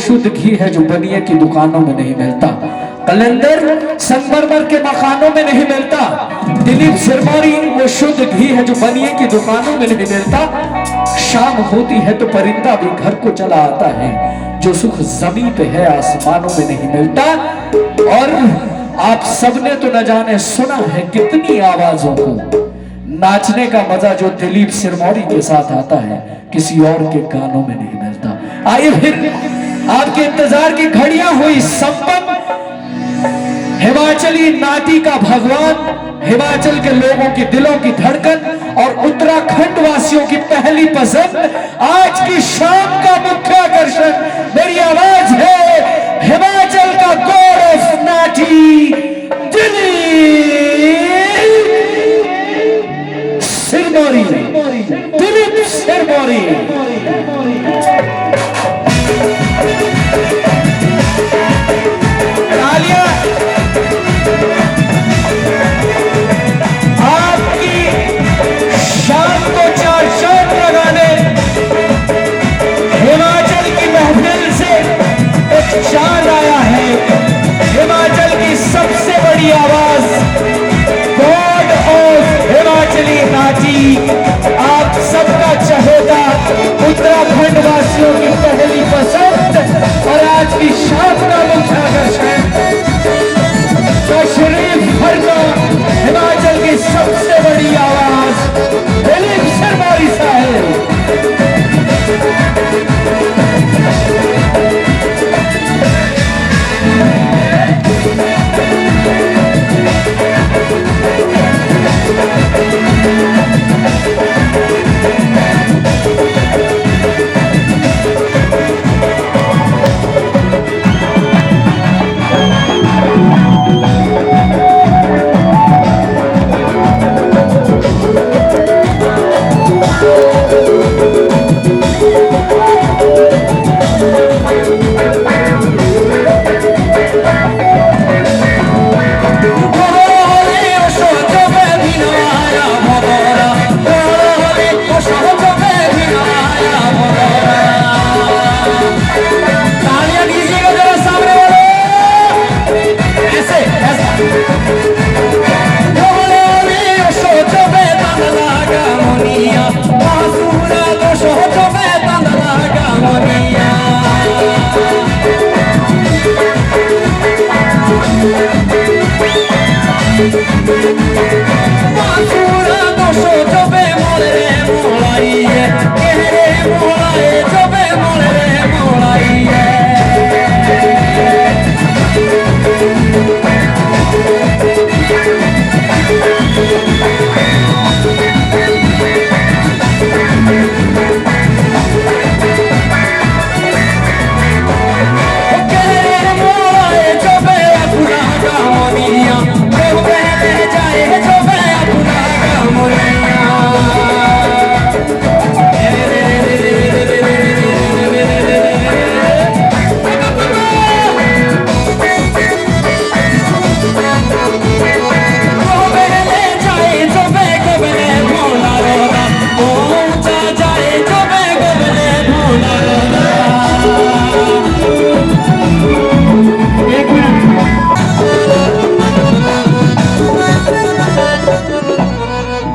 शुद्ध घी है जो बनिए की दुकानों में नहीं मिलता, कलंदर संगमरमर के मकानों में नहीं मिलता, दिलीप सिरमौरी वो शुद्ध घी है जो बनिए की दुकानों में नहीं मिलता। शाम होती है तो परिंदा भी घर को चला आता है, जो सुख जमीन पे है आसमानों में नहीं मिलता। और आप सबने तो न जाने सुना है कितनी आवाजों को, नाचने का मजा जो दिलीप सिरमौरी के साथ आता है किसी और के गानों में नहीं मिलता। आइए फिर आपके इंतजार की घड़ियां हुई संपन्न, हिमाचली नाटी का भगवान, हिमाचल के लोगों की दिलों की धड़कन और उत्तराखंड वासियों की पहली पसंद, आज की शाम का मुख्य आकर्षण मेरी आवाज है, हिमाचल का गौरव नाटी दिलीप सिरमौरी, दिलीप सिरमौरी। चांद आया है, हिमाचल की सबसे बड़ी आवाज, गॉड ऑफ हिमाचली नाटी, आप सबका चहेता, उत्तराखंड वासियों की पहली पसंद और आज की शाम का मुख्य आकर्षण, तशरीफ फरमा हिमाचल की सबसे बड़ी आवाज दिलीप सिरमौरी साहब।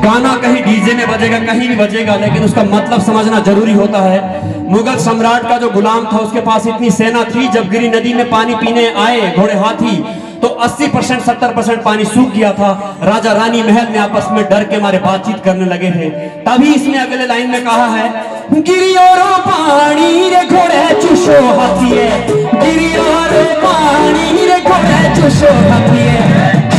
गाना कहीं डीजे में बजेगा, कहीं भी बजेगा, लेकिन उसका मतलब समझना जरूरी होता है। मुगल सम्राट का जो गुलाम था उसके पास इतनी सेना थी, जब गिरी नदी में पानी पीने आए घोड़े हाथी तो 80% 70% पानी सूख गया था। राजा रानी महल में आपस में डर के मारे बातचीत करने लगे थे। तभी इसने अगले लाइन में कहा है, गिरियोरो पानी रे घोड़े चुशो हाथीए, गिरियोरो पानी रे घोड़े चुशो हाथीए,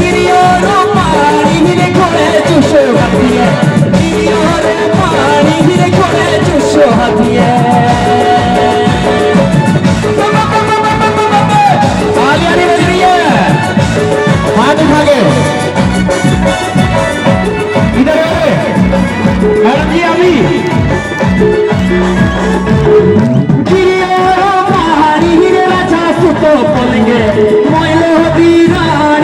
गिरियोरो पानी रे घोड़े चुशो हाथीए, गिरियोरो पानी रे घोड़े चुशो हाथीए। तालियां नहीं बज रही है, हाथ उठा के इधर आए मैडम जी। अभी गिरियोरो पानी रे राजा सुतो बोलेंगे, मोइलो दीवानी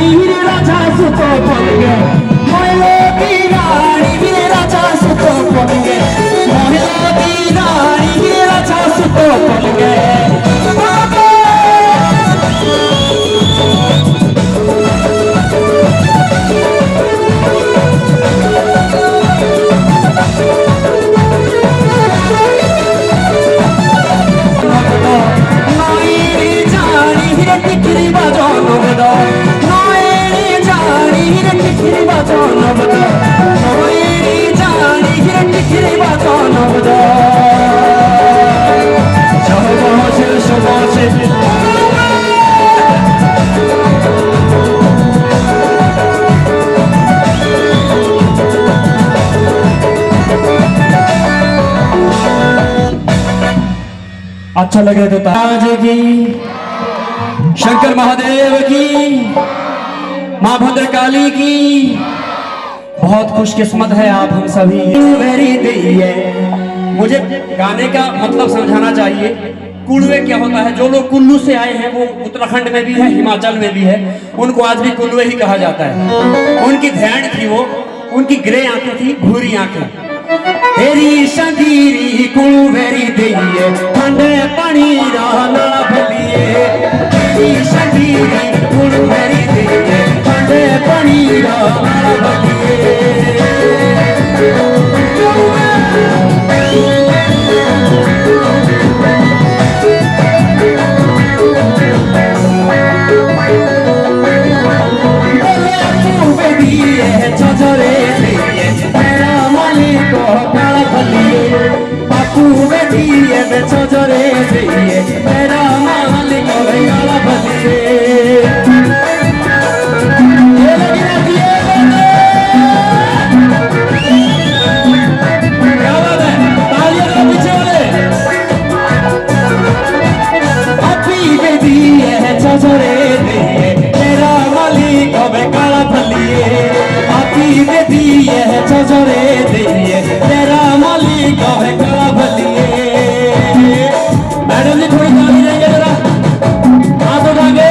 अच्छा लगे तो ताज की, शंकर महादेव की, माँ भद्रकाली की। बहुत खुशकिस्मत है आप हम सभी। मेरी दैया, मुझे गाने का मतलब समझाना चाहिए। कुल्लुए क्या होता है? जो लोग कुल्लू से आए हैं, वो उत्तराखंड में भी है, हिमाचल में भी है, उनको आज भी कुल्लुए ही कहा जाता है। उनकी ध्यान थी वो, उनकी ग्रे आंखें थी, भूरी आंखें। तेरी शंगीरी कुलवेरी दैये, ठंडे पानी नाला भलिए। तेरी शंगीरी कुलवेरी दैये, ठंडे पानी नाला भलिए। मैडम जी थोड़ी ताली देंगे जरा, हाथ उठा के।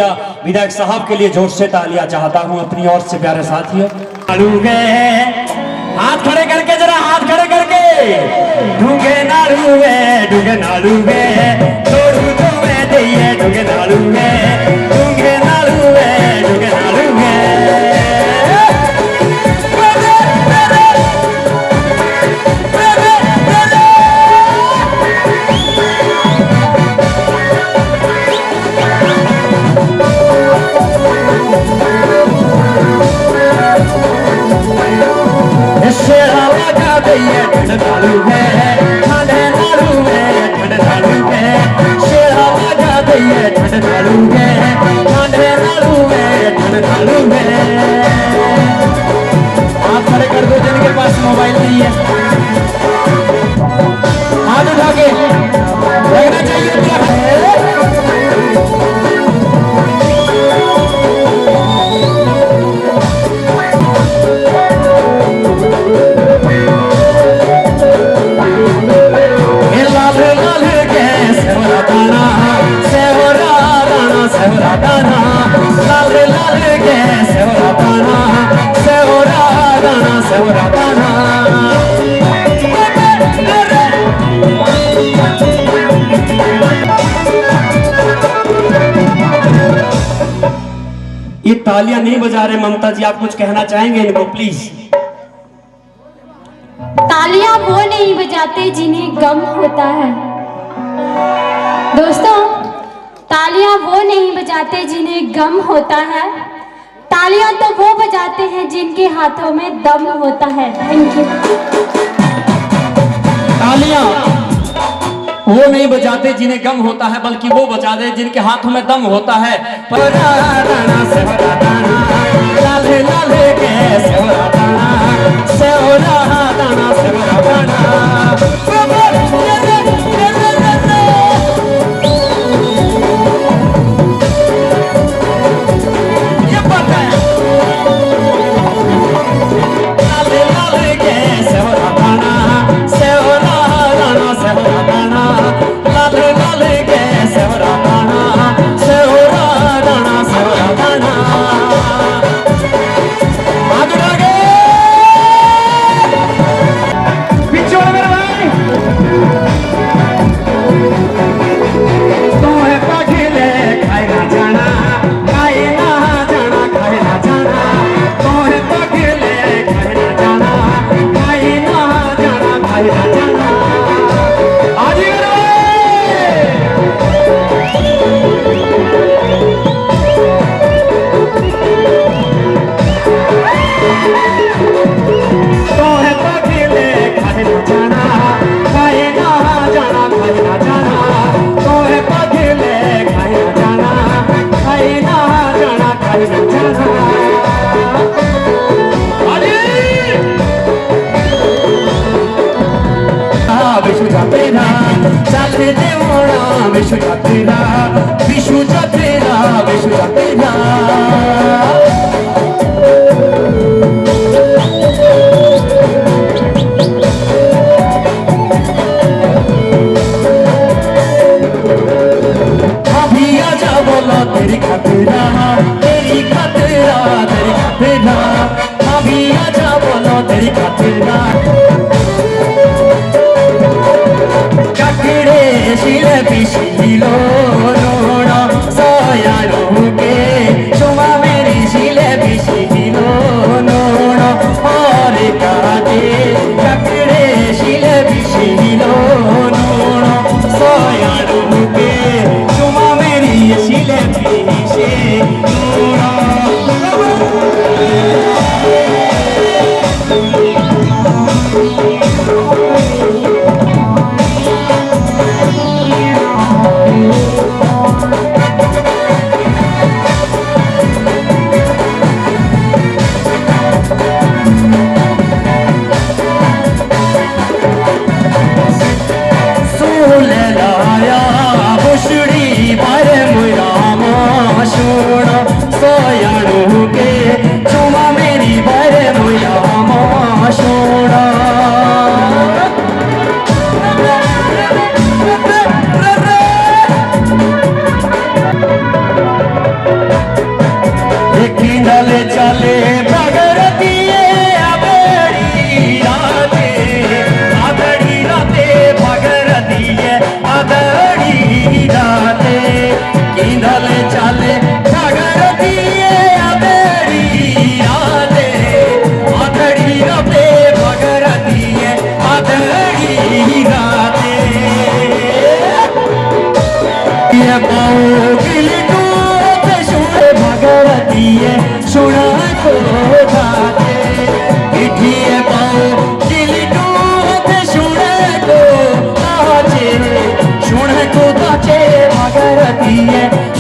भैया विधायक साहब के लिए जोर से तालियां चाहता हूं अपनी ओर से प्यारे साथियों। नालू गए हाथ खड़े करके, जरा हाथ खड़े करके, ढूंगे नालू गए, ढूंगे नालू गए, तोड़ू तो मैं दिए, ढूंगे नालू गए, ढूंगे नालू गए, ढूंगे नालू हाथ खड़े कर दो जिनके पास मोबाइल नहीं है, हाथ उठा के लगना चाहिए। ये तालियां नहीं बजा रहे ममता जी, आप कुछ कहना चाहेंगे इनको प्लीज? तालियां वो नहीं बजाते जिन्हें गम होता है। दोस्तों, तालियां वो नहीं बजाते जिन्हें गम होता है, तालियां तो वो बजाते हैं जिनके हाथों में दम होता है। Thank you. तालियां वो नहीं बजाते जिन्हें गम होता है, बल्कि वो बजाते जिनके हाथों में दम होता है। विशु जातेरा, विशु जातेरा, विशु जातेरा। अभी आजा बोला तेरी खातिरा, तेरी खातिरा, तेरी खातिरा। अभी आजा बोला तेरी खातिरा। शिले पिशिलो रोड़ा साया रोके चुमा पाओ गिली टूटे शुणे भगवती सुना को दाते इठिए पाओ गिली टूटे शुणे को दाचे शुणे को दाचे भगवती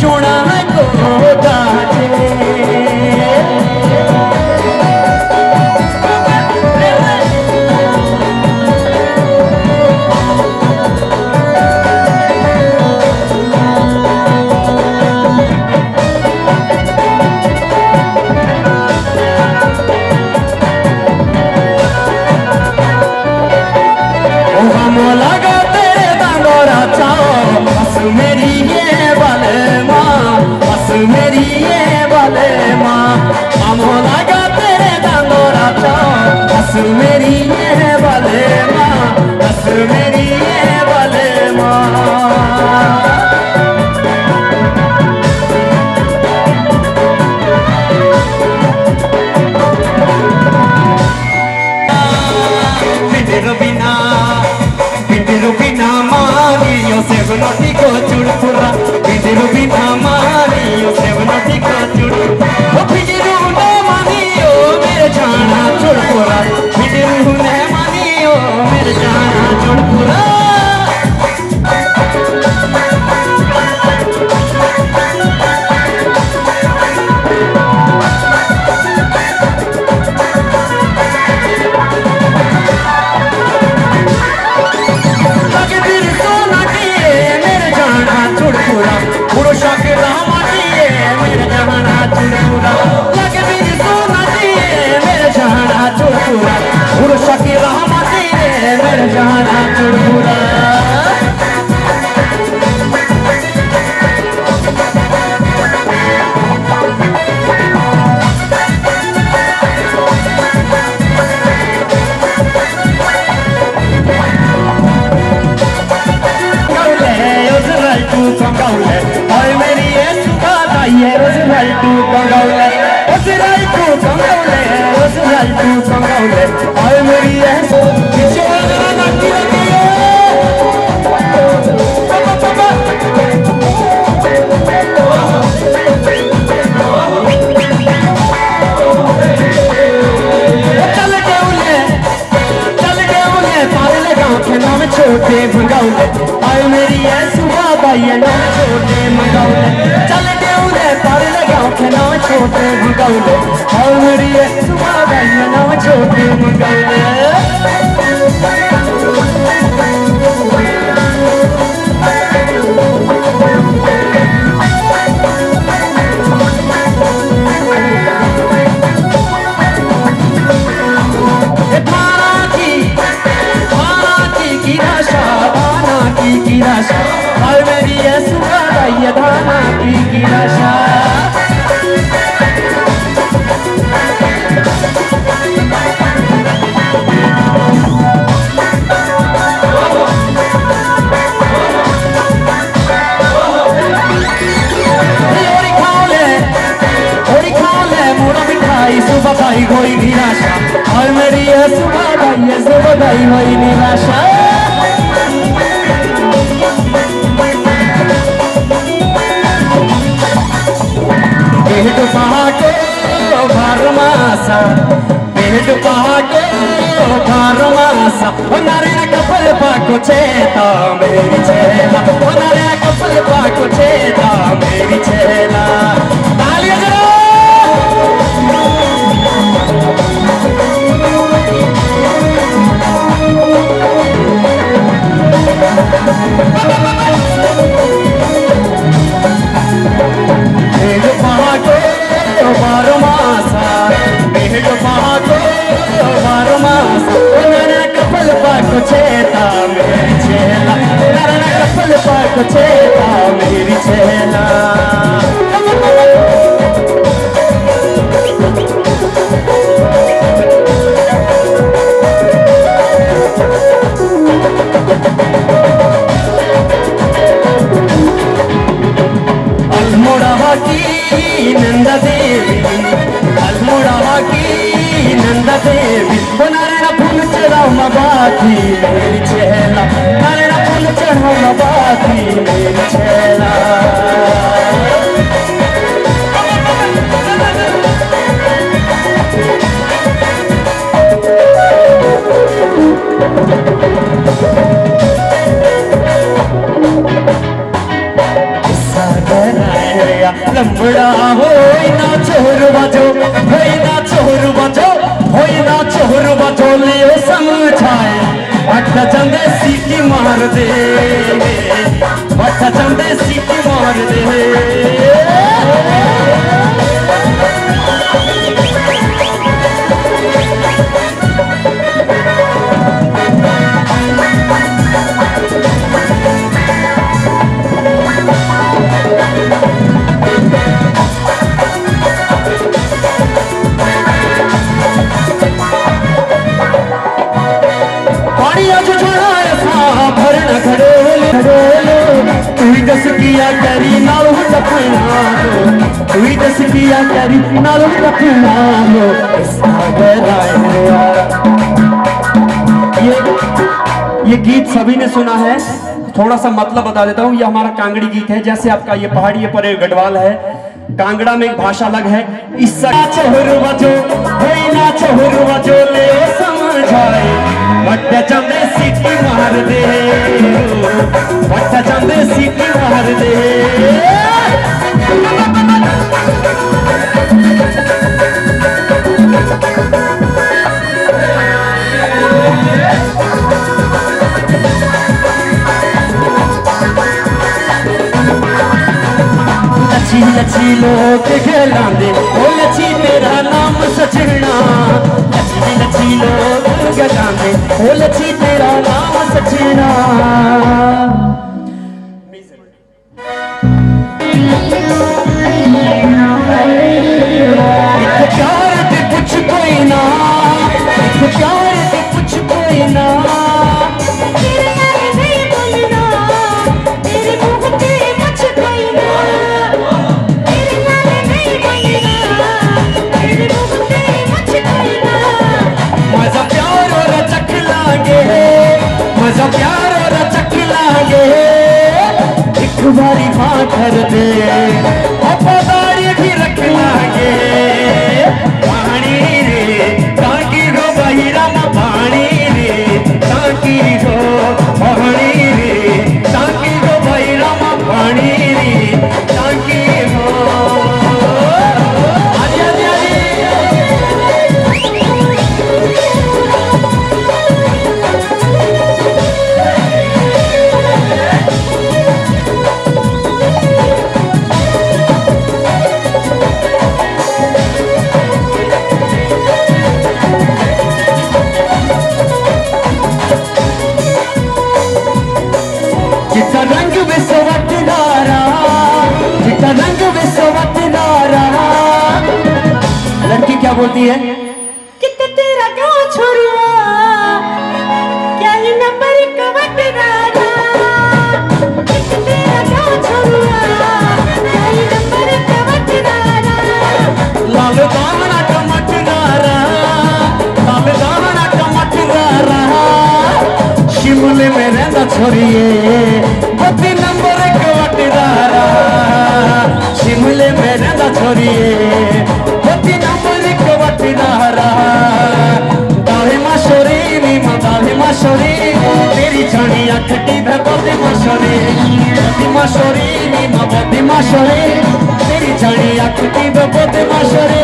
सुना को दाचे लगा तेरे दांडोरा चाओ बस मेरी ये वाले माँ बस मेरी ये वाले माँ हमो लगा तेरे दांडोरा चाओ बस मेरी ये वाले माँ बस मेरी ये वाले माँ सेवनोटी को चुड़पुरा बिजरू बिना मारियो सेवनोटी को चुड़पुरा बिजरू ने मानियो मेरे जाना चुड़पुरा बिजरू ने मानियो मेरे जाना चुड़पुरा छोटे भंगाउले आए मेरी है सुबह बाई नाम छोटे मंगाउले चल देउले पर लगाओ के नाम छोटे भंगाउले आए मेरी है सुबह बाई नाम छोटे मंगाउले और मेरी ये सुबह ये धाना की आशा मोड़ा मिठाई सुबह भाई कोई निराशा और मेरी ये सुबह भाई कोई निराशा बेहद पहाड़ो भारमासा बेहद पहाड़ो भारमासा नारे कपल पाको चेता मेरी चेला नारे कपल पाको चेता मेरी चेला तालियां जरा चेता मेरी चेला कपल पाक चेता मेरी चेला सीटी मार दे बट्टा चंदे सीटी मार दे किया करी नालों टपना लो तू दस किया करी नालों टपना लो ये गीत सभी ने सुना है। थोड़ा सा मतलब बता देता हूँ। ये हमारा कांगड़ी गीत है। जैसे आपका ये पहाड़ी पर एक गढ़वाल है, कांगड़ा में एक भाषा अलग है। इस ले समझाए बट्टा चंदे सीटी मार दे बट्टा चंदे सीटी मार दे लची लची लोग गलांदे ओ लची तेरा नाम सचना लची लची लोग गलांदे ओ लची तेरा नाम सचना प्यार दे कुछ कोई ना प्यार दे कुछ कोई ना मजा प्यार और चक लागे एक बारी हाँ कर दे वफादारी भी रख लागे पानी रे ताकि रो बहिरा ना पानी रे ताकि रो पानी रे ताकि रो बहिरा ना पानी रे ताकि रो आजी आजी आजी लड़की क्या बोलती है कितना तेरा गाँव छोड़ुआ क्या ही नंबर कवट रारा कितना तेरा गाँव छोड़ुआ क्या ही नंबर कवट रारा लाल दाना टमाटरारा लाल दाना टमाटरारा शिमले में रहता छोड़िए बत्ती नंबर कवटरारा शिमले में रहता छोड़िए बत्ती नंबर कवटरारा दाढ़े माशोरी तेरी जानी अखटी है बत्ती माशोरी तेरी जानी अखटी है बत्ती माशोरी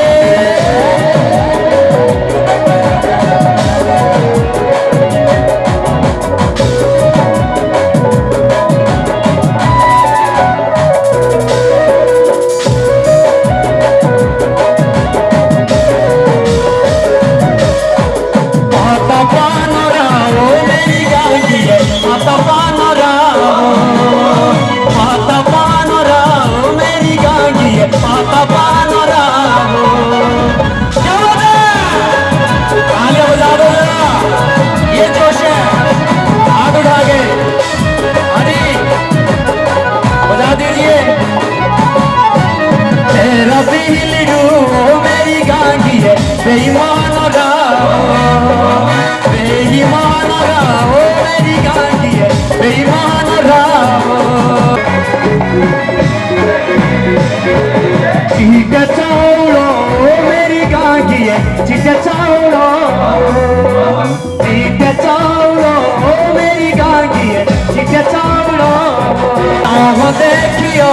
देखियो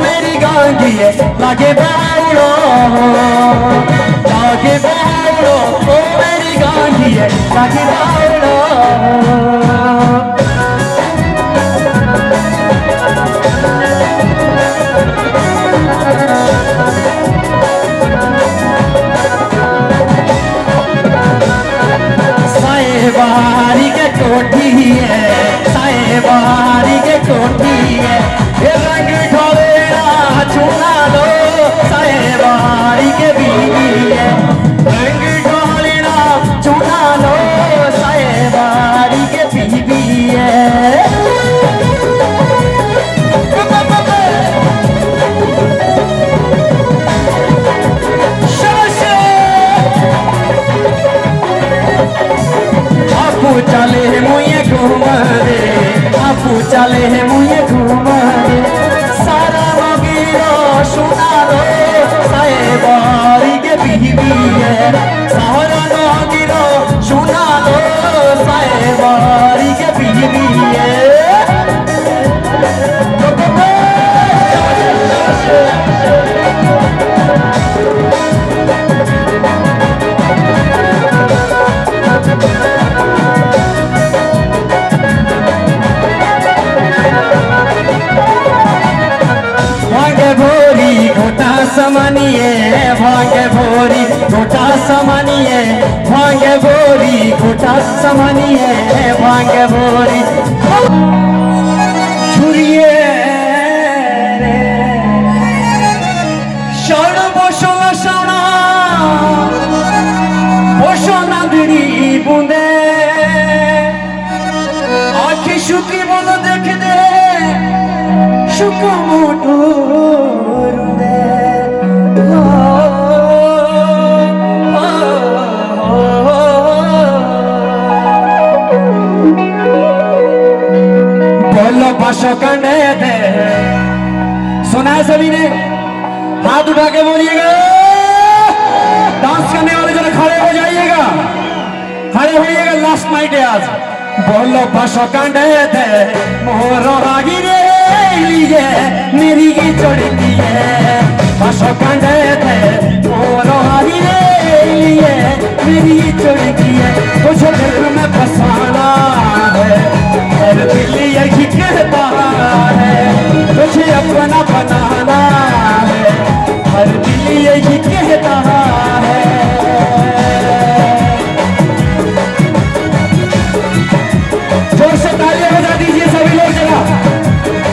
मेरी गांगी लागे बावड़ो ओ मेरी गांगी लागे बावड़ो चले है मुझे घूमने सारा मगीरो सुना दो साहेबारी के बीवी है सारा मगीरो सुना दो साहेबारी के बीवी है समनिए भाग्य भोरी घोटा समनिए भाग्य भोरी घोटा समनिए भाग्य भोरी छुरिए शरण बसना शना बसना दिड़ी बुंदे आखि शुकी बोलो देख दे शुका मोटू कंडे थे सुना है सभी ने हाथ उठा के बोलिएगा डांस करने वाले जरा खड़े हो जाइएगा खड़े होइएगा लास्ट नाइट है आज बोलो बसो कंडे थे मोरो रागी रे लिए मेरी की चढ़ती है बसो कंडे थे मोरो रागी रे लिए मेरी चढ़ती है कुछ दिल में फसाना है और दिल यही कहता है तुझे अपना बनाना है हर दिल यही कहता है जोर से तालियां बजा दीजिए सभी लोग जरा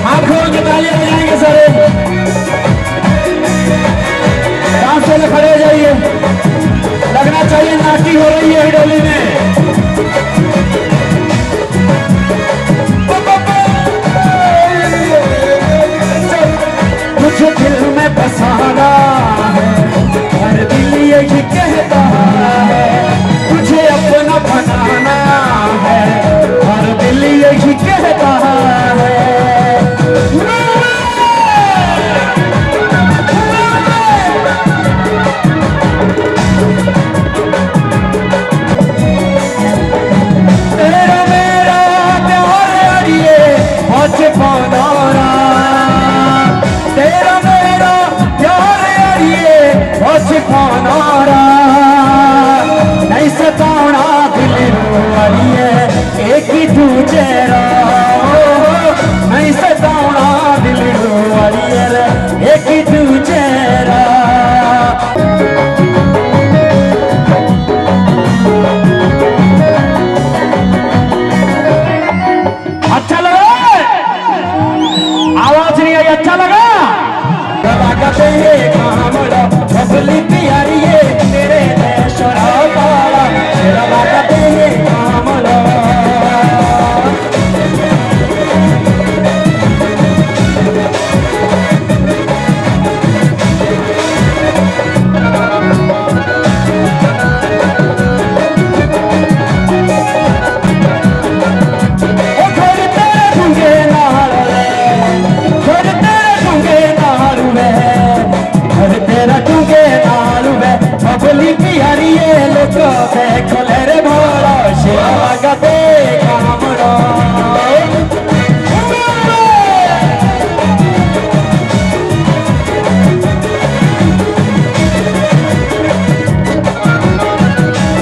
हाथ खोल के तालियां बजाएंगे सारे डांस वाले खड़े हो जाइए लगना चाहिए नाटी हो रही है डोली में दिल में बसाना है हर दिल यही कहता है तुझे अपना बनाना है हर दिल यही कहता है तेरा मेरा प्यार अड़िए आज पौधारा तेरा मेरा प्यार अड़िए बस खानारा नहीं सताना दिल अड़िए एक ही तू चेहरा नहीं सताना दिल अड़िए एक ही तू चेहरा अच्छा लगा आवाज नहीं आई अच्छा लगा बबली प्यारी तेरे शराबाला तेरा बाका तेरे कामला बबली प्यारी लोग खोले रे भोला शिवा गते कामड़ा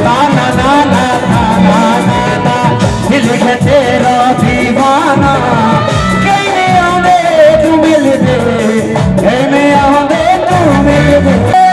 ना ना ना ना ना ना ना दिल है तेरा दीवाना कहने आवे तू मिल दे कहने आवे तू मिल दे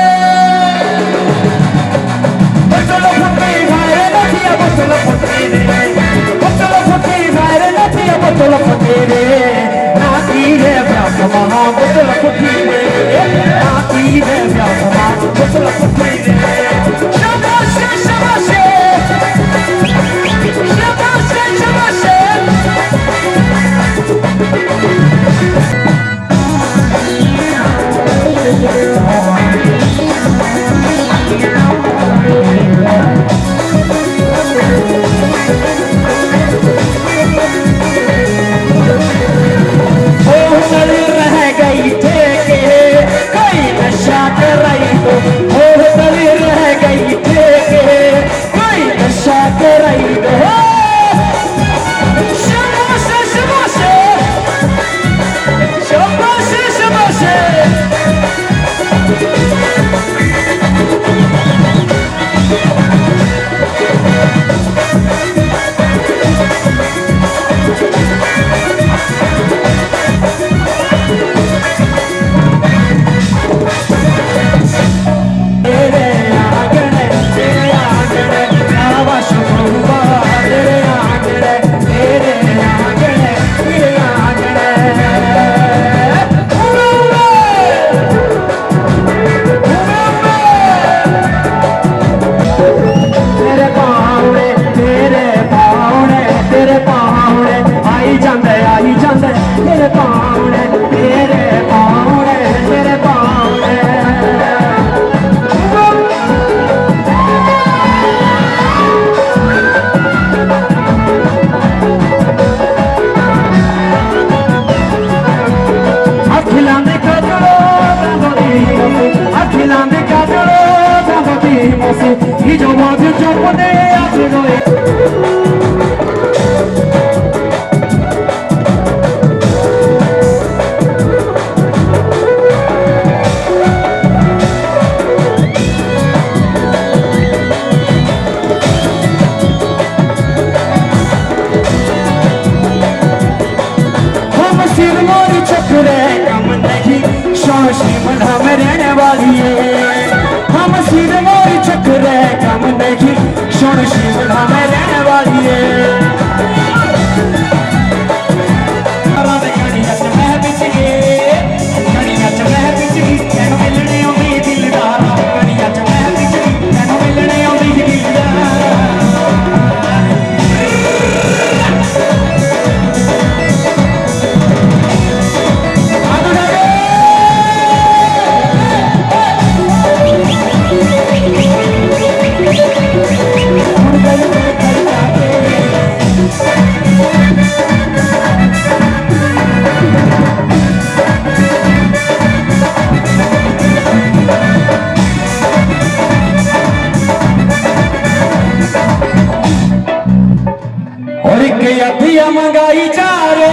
अभिया मंगाई जा रे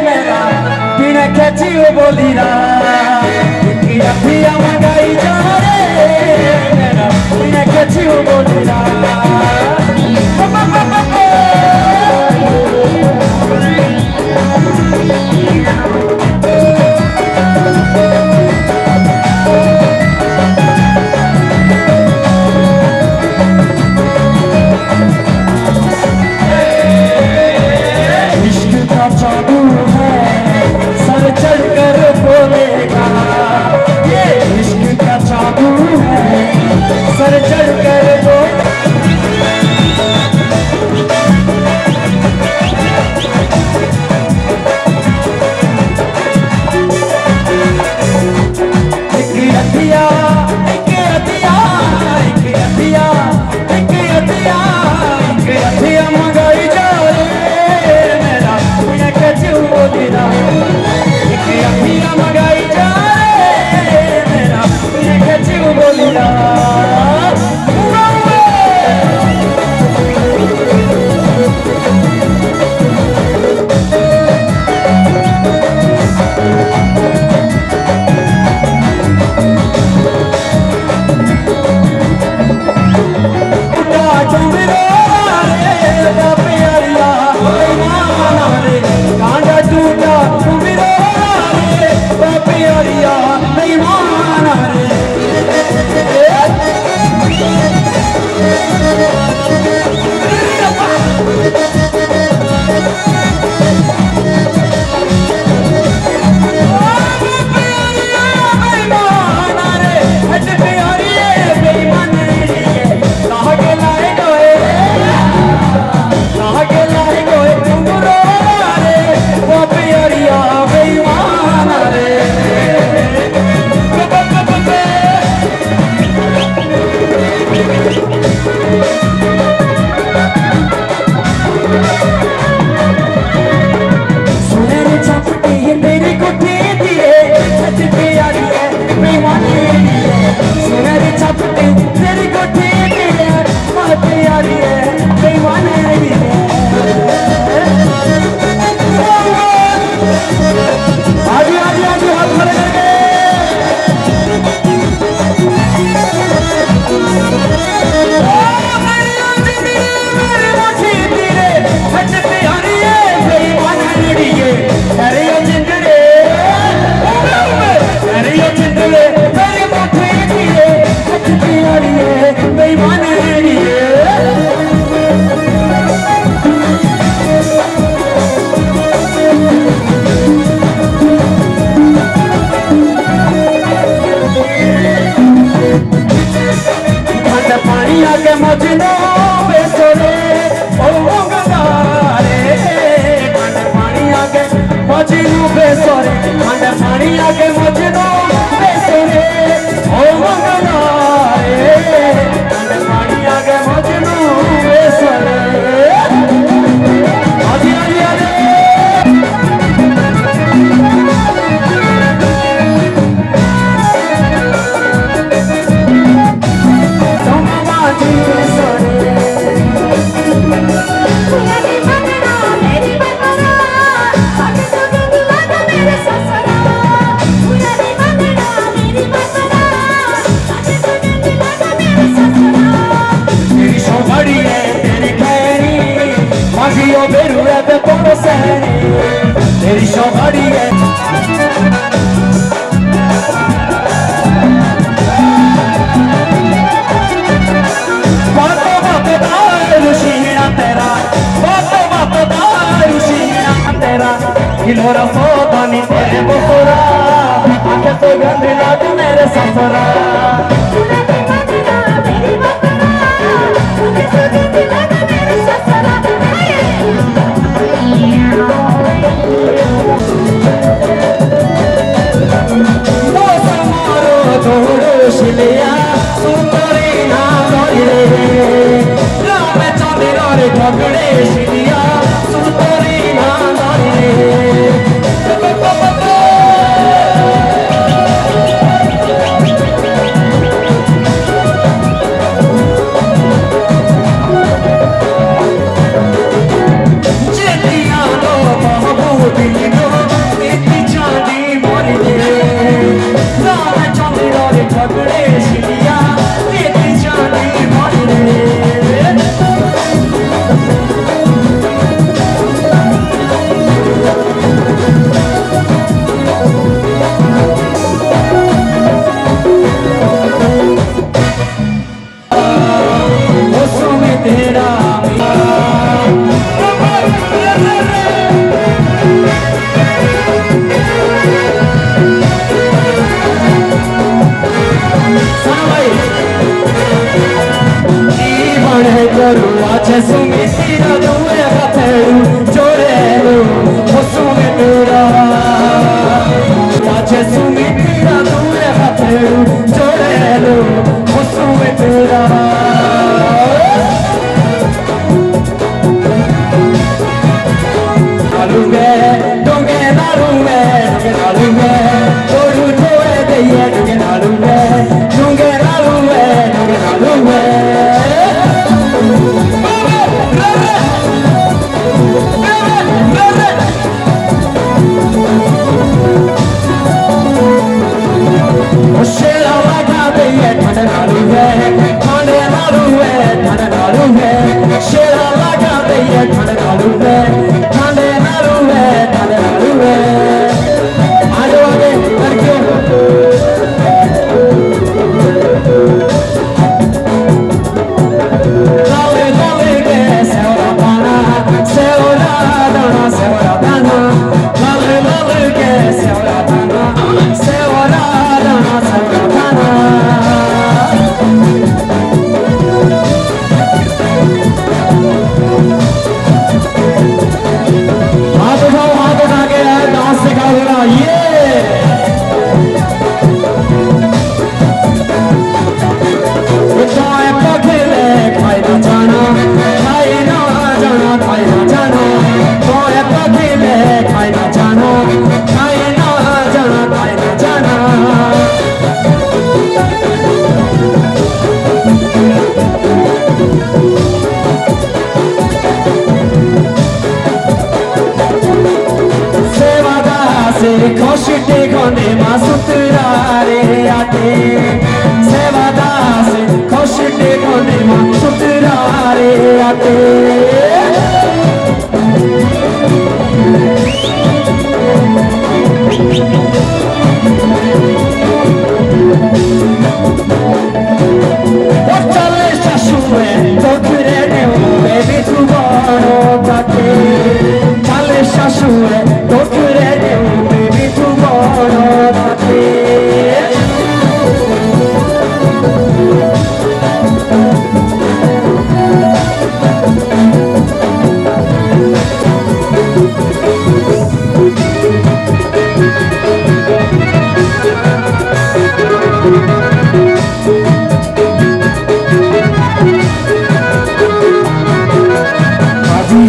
मेरा बिना खेची बोली रा अभिया मंगाई जा रे मेरा बिना खेची बोली रा जादू है सर चढ़ कर बोलेगा, ये इश्क का जादू है सर चढ़ कर बोलेगा। हिलोरा सोदानी तेरे बसोरा आंखें तो गंदी लागे मेरे ससुरा शिलिया सुंदरी ना रे राम चंद्र रे ठगड़े शिलिया सुंदरी ना रे जेतिया लो महबूबी लो इतनी चांदी मोरी राम चंद्र रे ठगड़े शिलिया इतनी चांदी मोरी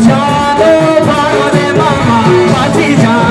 जानो भाने मामा बाजी जानो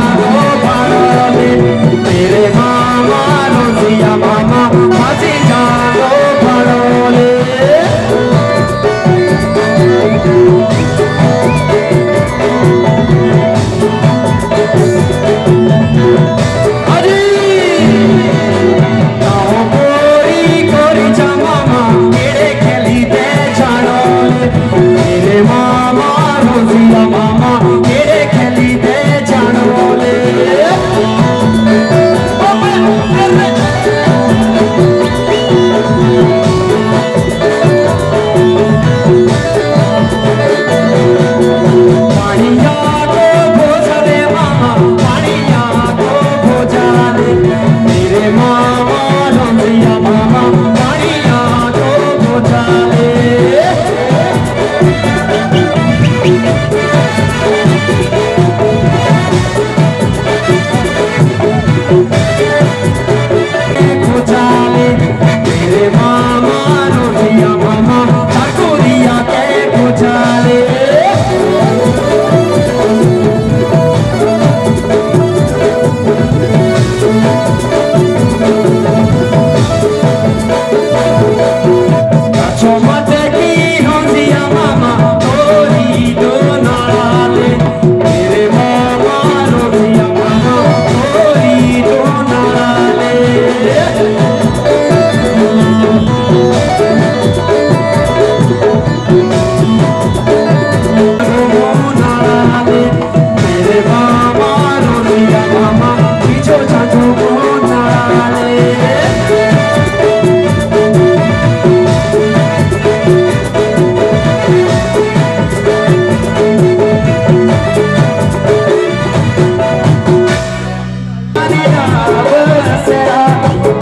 बसेरा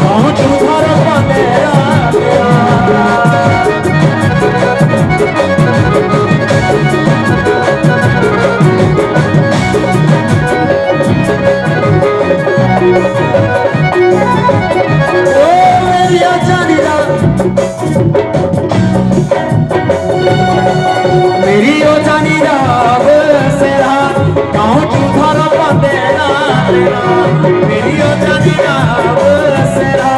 गाँव तू घर बंदेरा मेरी ओ जानी राव सेरा गाँव तू घर बंदेरा मेरी ओ जानी राव सेरा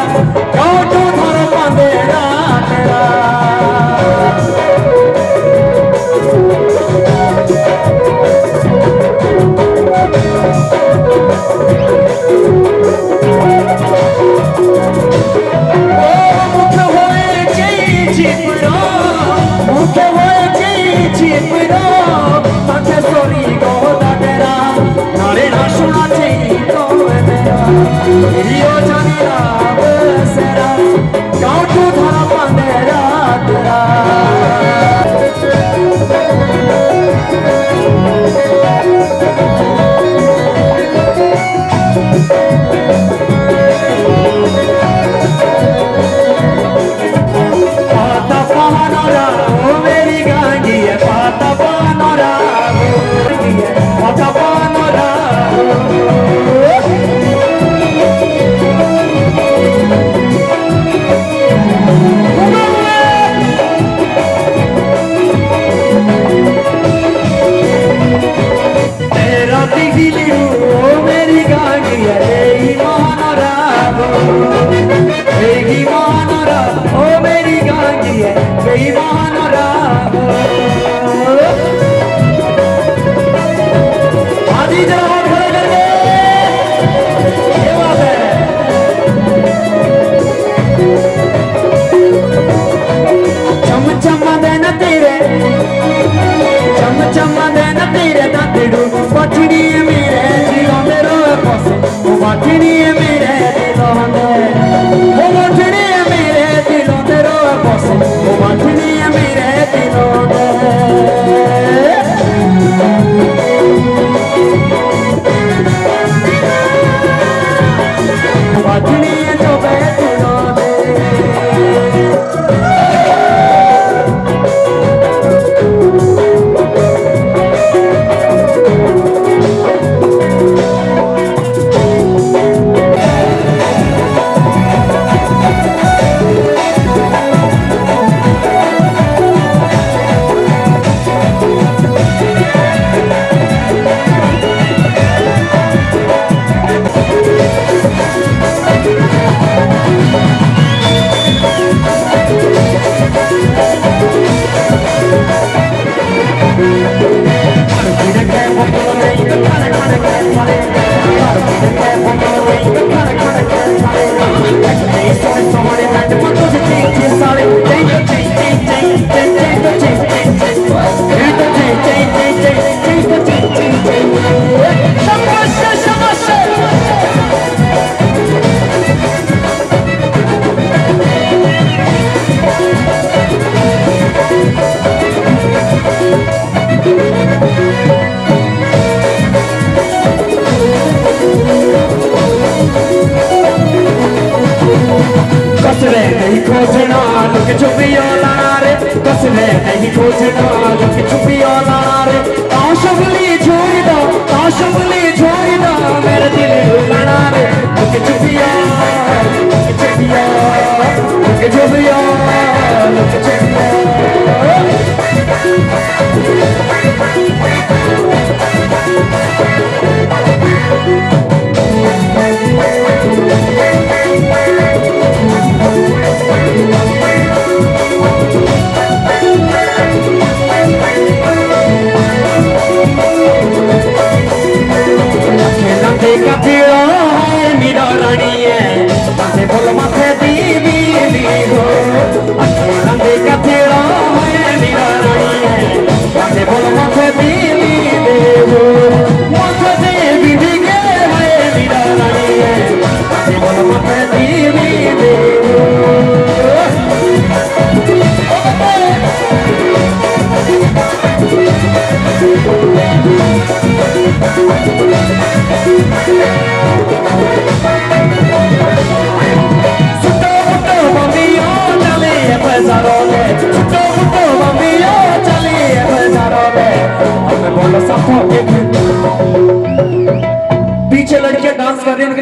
गाँव तू घर बंदेरा तेरा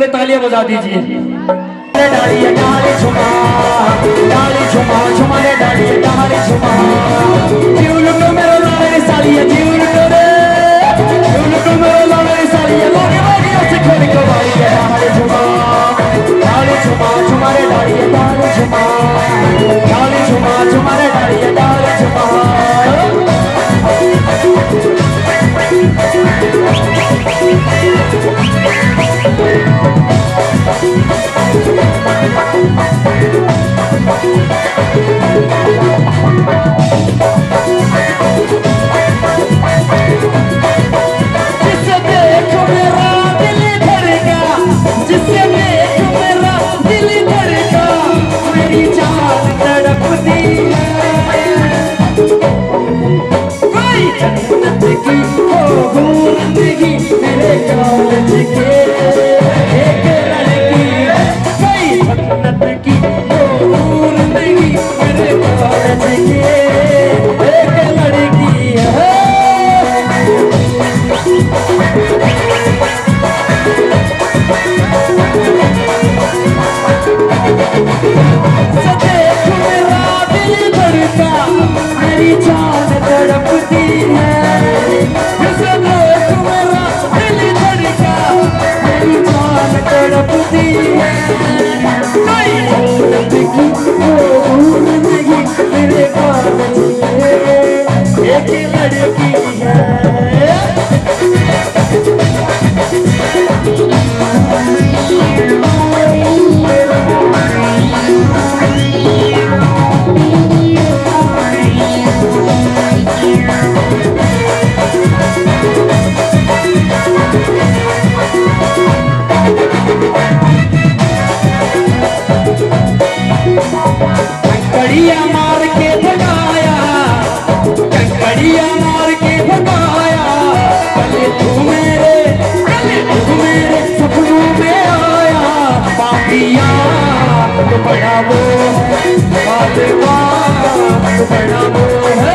लिए तालियां बजा दीजिए। डालिए डाली झुमा, डाली झुमा झुमा रे डालिए डाली झुमा। जीव लुटो मेरो लाले सालिया, जीव लुटो रे, जीव लुटो मेरो लाले सालिया। लोगे लोगे ऐसे खोल के डालिए डाली झुमा, डाली झुमा झुमा रे डालिए डाली झुमा, डाली झुमा झुमा रे डालिए डाली झुमा। जिसे देखो मेरा दिल धड़का, जिसे देखो मेरा दिल धड़का, मेरी जान तड़पती है। कोई जन्नत की हो जिंदगी मेरे कॉलेज के एक लड़की, कोई जन्नत की हो जिंदगी मेरे कॉलेज के एक लड़की है। देखो मेरा दिल धड़का, मेरी जान तड़पती है। देखो मेरा दिल धड़का, मेरी जान तड़पती है। कोई जिंदगी वो जिंदगी मेरे कॉलेज में एक लड़की है। कंकड़िया मार के भगाया, कंकड़िया मार के भगाया। कल तू मेरे सपनों में आया। बाकिया तो बड़ा वो बालवा, तो बड़ा वो है।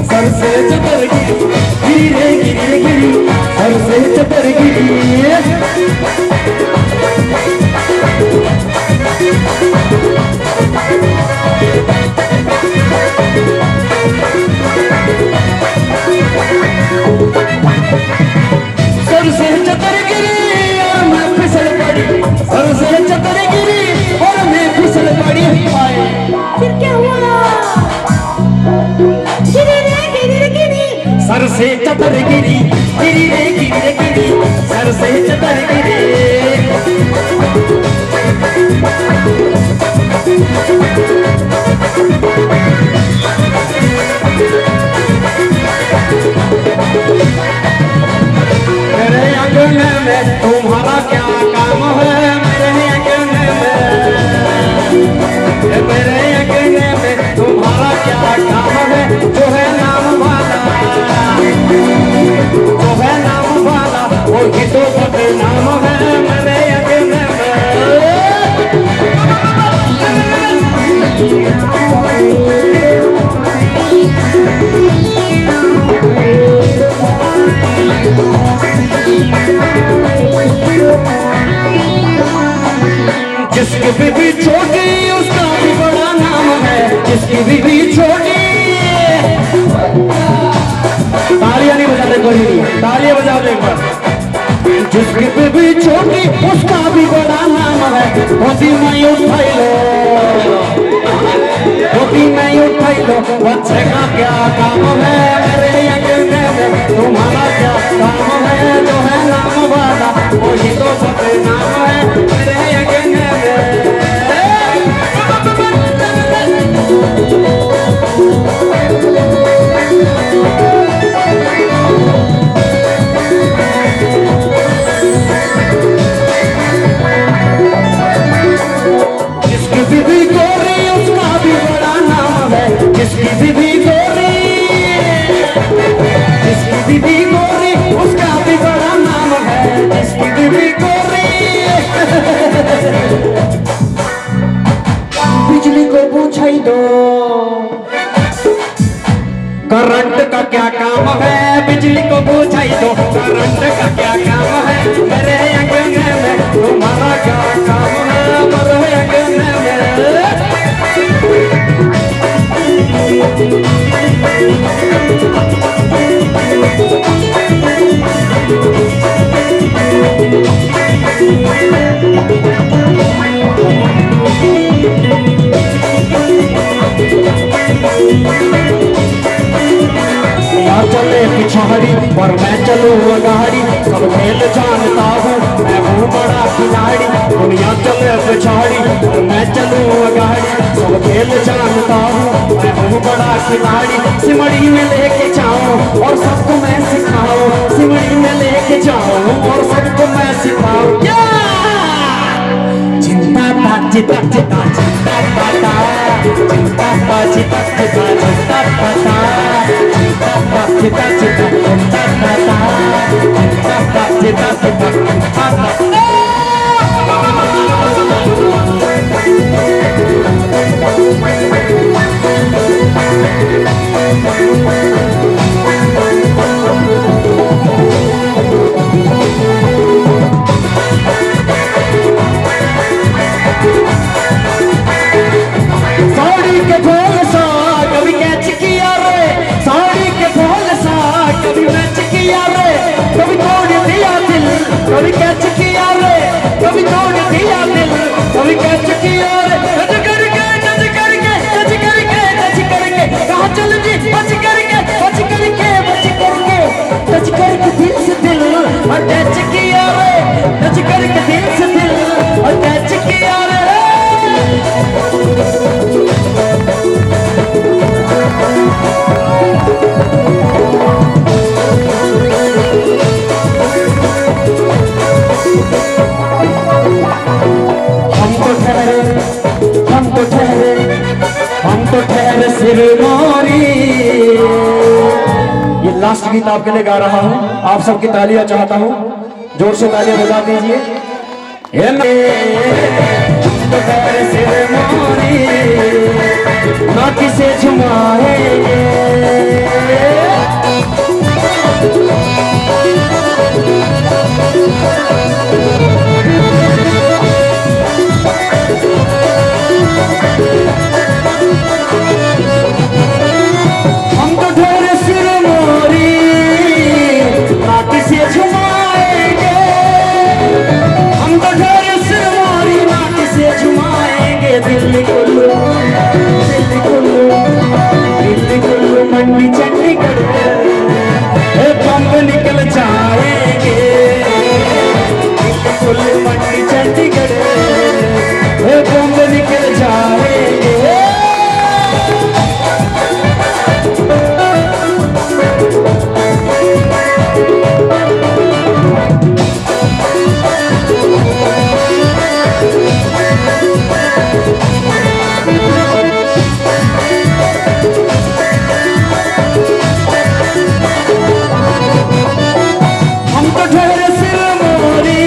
सर से चतर गिरी रे गिरी गिरी, सर से चतर गिरी। सर से चतर गिरी और मैं फिसल पड़ी, सर से चतर गिरी और मैं फिसल पड़ी। फिर क्या हुआ? सर से चतर गिरी रे गिरी गिरी, सर से चतर गिरी। मेरे अंगने में तुम्हारा क्या काम है? मेरे अंगने में तुम्हारा क्या काम है? जो है नाम वाला, जो है नाम वाला, वो ही तो बदनाम है मेरे अंगने में। जिसकी बीवी छोटी उसका भी बड़ा नाम है, जिसकी बीवी छोटी। तालियां नहीं बजाते कोई नहीं, तालियां बजा दो एक बार। जिसकी बीवी छोटी उसका भी बड़ा नाम है। होती मैं उठाई लो, होती मैं उठाई लो। बच्चे का क्या काम है मेरे अंगने में? तुम्हारा क्या काम है? जो है नाम वाला वो ही तो बदनाम है मेरे अंगने में। जिसकी बीवी गोरी उसका भी बड़ा नाम है, जिसकी बीवी गोरी, जिसकी बीवी गोरी उसका दुनिया चले पिछाड़ी और मैं चलूं अगाड़ी, सब खेल जानता हूँ मैं हूँ बड़ा खिलाड़ी। दुनिया चले पिछाड़ी और मैं चलूं अगाड़ी, सब खेल जानता हूँ मैं हूँ बड़ा खिलाड़ी। सिमड़ी में लेके जाऊं और सबको मैं सिखाऊं, सिमड़ी में लेके जाऊं और सबको मैं सिखाऊं। चिंता ता चिता चिता चिंता पाता, चिंता ता चिता चिता चिंता पाता, चिंता ता चिता चिता चिंता पाता, चिंता ता चिता चिता चिंता पाता। साड़ी के फूल सा कभी कैच किया रे, साड़ी के फूल सा कभी मैच किया रे, कभी तोड़ दिया दिल कभी कैच किया रे, कभी तोड़ दिया दिल कभी कैच किया रे। टच करके टच करके टच करके टच करके कहाँ चल जी, बच करके बच करके बच करके टच करके दिल से दिल अटैच किया रे, टच करके दिल से दिल अटैच किया रे। हम तो ठहरे सिरमौरी। ये लास्ट गीत आपके लिए गा रहा हूँ, आप सबकी तालियां चाहता हूँ, जोर से तालियां बजा दीजिए। हम तो ठहरे सिरमौरी ना किसे झुमाएंगे, हम तो ठहरे सिरमौरी ना किसे झुमाएंगे, हम तो ठहरे सिरमौरी ना किसे झुमाएंगे। दिल्ली कुल्लू दिल्ली कुल्लू दिल्ली कुल्लू मंडी चंडीगढ़ बम्ब निकल जाएंगे, दिल्ली कुल्लू मंडी चंडीगढ़ बम्ब निकल जाएंगे। हम तो ठहरे सिरमौरी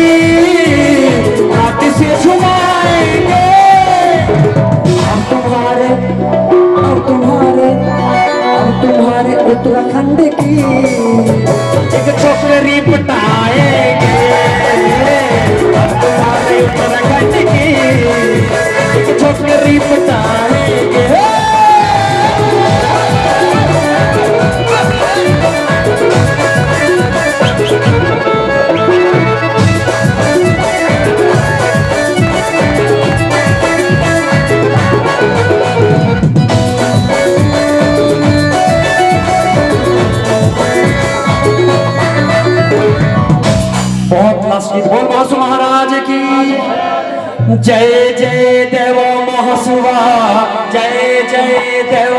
रात से झुमाएंगे, हम तुम्हारे और तुम्हारे और तुम्हारे उत्तराखंड की एक छोकरी पटाएंगे, और तुम्हारे उत्तराखंड की एक छोकरी पटाएंगे। बहुत लास्ट गीत। बोल महासु महाराज की जय जय देव महासुवा, जय जय देव